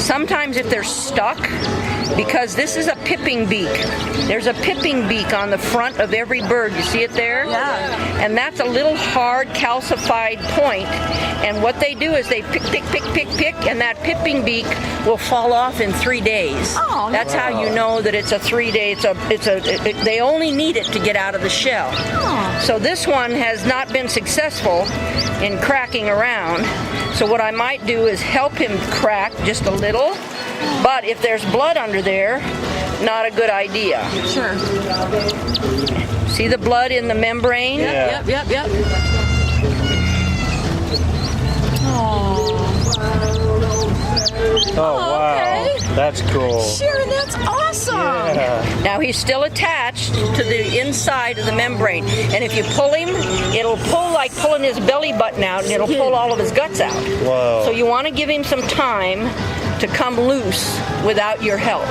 sometimes if they're stuck, because this is a pipping beak. There's a pipping beak on the front of every bird. You see it there? Yeah. And that's a little hard calcified point. And what they do is they pick, and that pipping beak will fall off in 3 days. Oh, that's how you know that it's a 3-day. They only need it to get out of the shell. Oh. So this one has not been successful in cracking around. So what I might do is help him crack just a little. But if there's blood under there, not a good idea. Sure. See the blood in the membrane? Yeah. Yep. Oh, wow. Okay. That's cool. Sharon, that's awesome. Yeah. Now he's still attached to the inside of the membrane. And if you pull him, it'll pull like pulling his belly button out, and it'll pull all of his guts out. Whoa. So you want to give him some time to come loose without your help.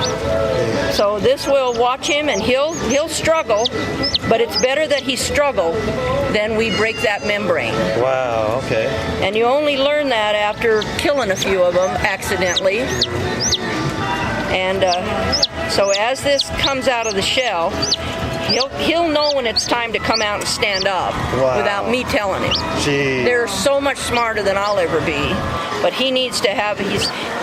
So this will watch him, and he'll struggle, but it's better that he struggle than we break that membrane. Wow, okay. And you only learn that after killing a few of them accidentally. And so as this comes out of the shell, he'll know when it's time to come out and stand up. Wow. Without me telling him. Gee. They're so much smarter than I'll ever be. But he needs to have,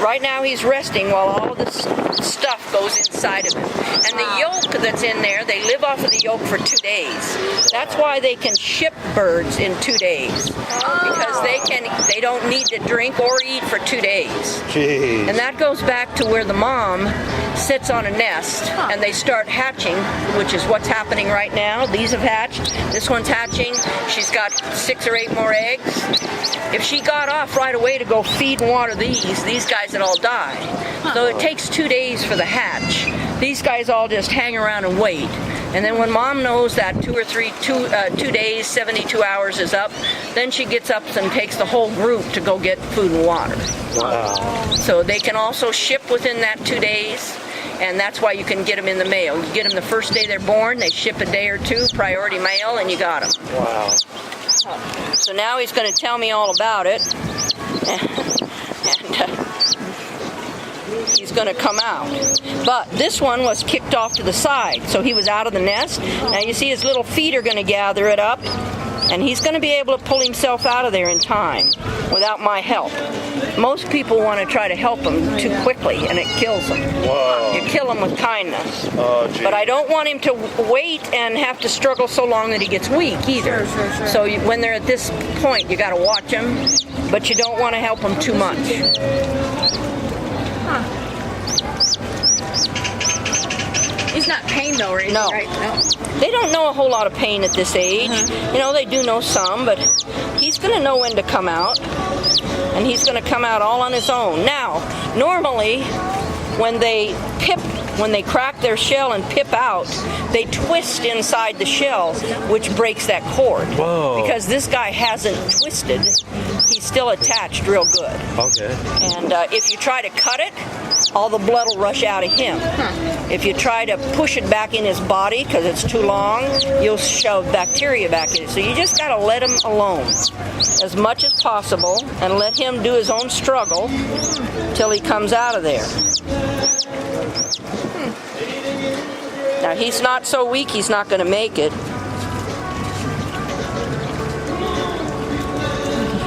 right now he's resting while all of this stuff goes inside of him. And the yolk that's in there, they live off of the yolk for 2 days. That's why they can ship birds in 2 days. Because they don't need to drink or eat for 2 days. Jeez. And that goes back to where the mom sits on a nest and they start hatching, which is what's happening right now. These have hatched. This one's hatching. She's got 6 or 8 more eggs. If she got off right away to go feed and water these guys would all die. So it takes 2 days for the hatch. These guys all just hang around and wait. And then when mom knows that 2 days, 72 hours is up, then she gets up and takes the whole group to go get food and water. Wow. So they can also ship within that 2 days, and that's why you can get them in the mail. You get them the first day they're born, they ship a day or two, priority mail, and you got them. Wow. So now he's going to tell me all about it, and he's going to come out. But this one was kicked off to the side, so he was out of the nest. Now you see his little feet are going to gather it up, and he's going to be able to pull himself out of there in time without my help. Most people want to try to help him too quickly, and it kills them. Whoa. You kill him with kindness. Oh, gee. But I don't want him to wait and have to struggle so long that he gets weak either. Sure. So when they're at this point, you got to watch him, but you don't want to help him too much. He's not pain though, right? No. Right? No. They don't know a whole lot of pain at this age. You know, they do know some, but he's going to know when to come out, and he's going to come out all on his own. Now, normally, when they crack their shell and pip out, they twist inside the shell, which breaks that cord. Whoa. Because this guy hasn't twisted. He's still attached real good. Okay. And if you try to cut it, all the blood will rush out of him. If you try to push it back in his body because it's too long, you'll shove bacteria back in it. So you just got to let him alone as much as possible and let him do his own struggle till he comes out of there. Now he's not so weak he's not going to make it.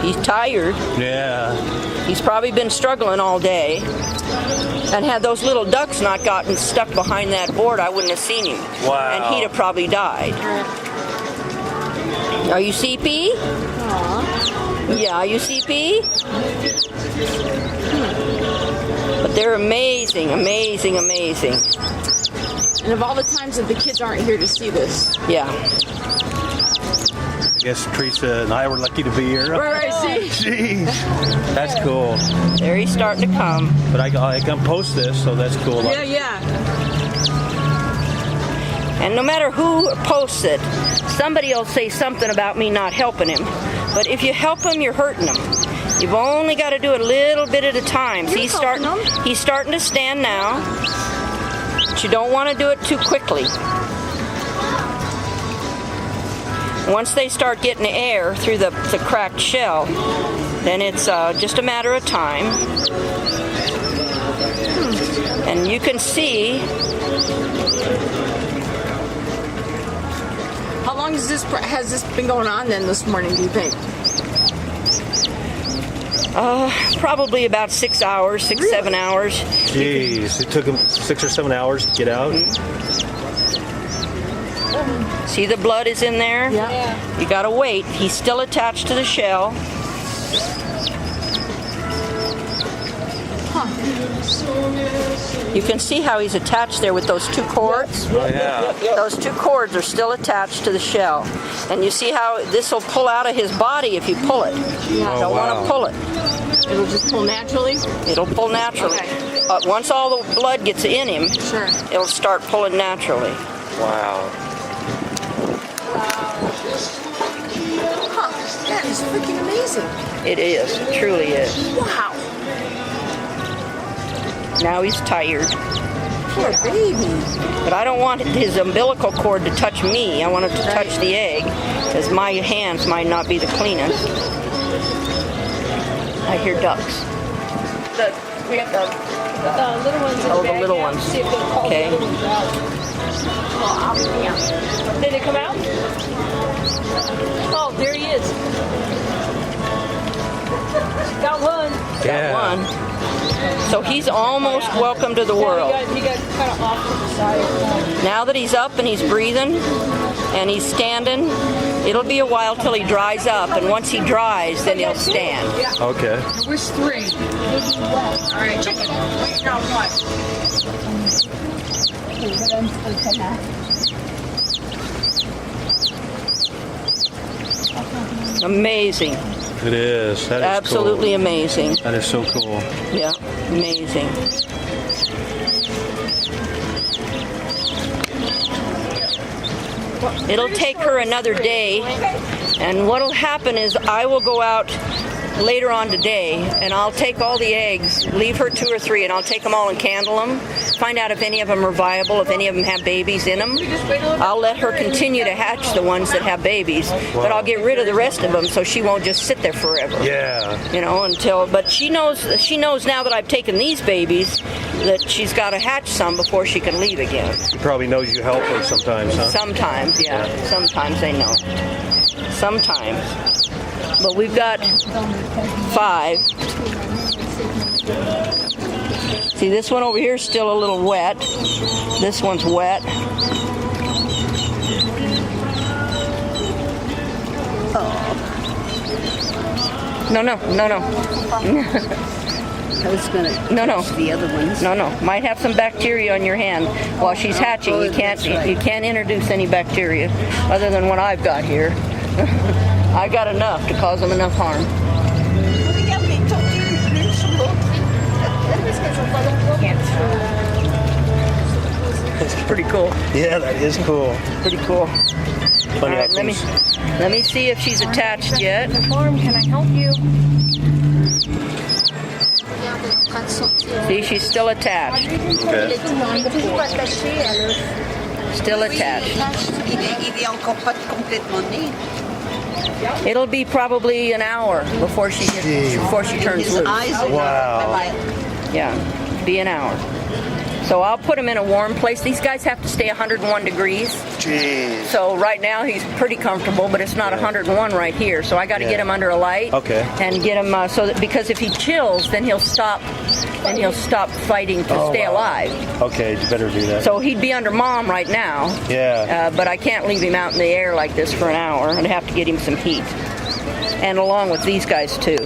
He's tired. Yeah. He's probably been struggling all day. And had those little ducks not gotten stuck behind that board, I wouldn't have seen him. Wow. And he'd have probably died. Are you CP? Aww. Yeah, are you CP? But they're amazing, amazing, amazing. And of all the times that the kids aren't here to see this. Yeah. I guess Teresa and I were lucky to be here. Right, see? Jeez. That's cool. There he's starting to come. But I can post this, so that's cool. Yeah. And no matter who posts it, somebody will say something about me not helping him. But if you help him, you're hurting him. You've only got to do it a little bit at a time. So he's starting to stand now. But you don't want to do it too quickly. Once they start getting air through the cracked shell, then it's just a matter of time. you can see How long has this been going on then this morning, do you think? probably about 6 hours, 7 hours. Jeez, it took him 6 or 7 hours to get out. See the blood is in there? Yeah. You gotta wait. He's still attached to the shell. You can see how he's attached there with those 2 cords. Oh yeah. Those 2 cords are still attached to the shell. And you see how this will pull out of his body if you pull it. You Oh, don't want wow. to pull it. It'll just pull naturally? It'll pull naturally. Okay. Once all the blood gets in him, Sure. it'll start pulling naturally. Wow. Huh. That is freaking amazing. It is. It truly is. Wow. Now he's tired. Poor baby. But I don't want his umbilical cord to touch me. I want it to touch the egg, because my hands might not be the cleanest. I hear ducks. We have the little ones in Oh, the the bag little now. ones. See if they'll call Okay. the little ones out. Did they come out? Oh, there he is. Got one. Yeah. One. So he's almost welcome to the world. He got kind of off to the side. Now that he's up and he's breathing and he's standing, it'll be a while till he dries up, and once he dries, then he'll stand. Okay. Where's 3? All right, chicken. No, what? Amazing. It is. That is Absolutely cool. amazing. That is so cool. Yeah, amazing. It'll take her another day, and what'll happen is I will go out later on today, and I'll take all the eggs, leave her 2 or 3, and I'll take them all and candle them, find out if any of them are viable, if any of them have babies in them. I'll let her continue to hatch the ones that have babies, but I'll get rid of the rest of them so she won't just sit there forever. Yeah. You know, but she knows now that I've taken these babies that she's got to hatch some before she can leave again. She probably knows you help her sometimes, huh? Sometimes, yeah. Sometimes they know. Sometimes. But we've got 5. See, this one over here is still a little wet. This one's wet. No. I was going to No. the other ones. No. Might have some bacteria on your hand while she's hatching. You can't that's right. you can't introduce any bacteria other than what I've got here. I got enough to cause them enough harm. It's pretty cool. Yeah, that is cool. Pretty cool. Funny All right, how let me things- see if she's attached yet. Farm, can I help you? See, she's still attached. Okay. Still attached. Il est encore pas complètement né. It'll be probably an hour before she turns His loose. eyes are Wow. Yeah, be an hour. So I'll put him in a warm place. These guys have to stay 101 degrees. Jeez. So right now he's pretty comfortable, but it's not 101 right here. So I got to Yeah. get him under a light. Okay. And get him so that, because if he chills, then he'll stop. Then he'll stop fighting to Oh, stay wow. alive. Okay, you better do that. So he'd be under mom right now. Yeah. But I can't leave him out in the air like this for an hour. I'd have to get him some heat. And along with these guys too.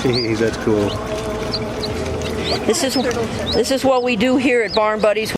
Jeez, that's cool. This is what we do here at Barn Buddies.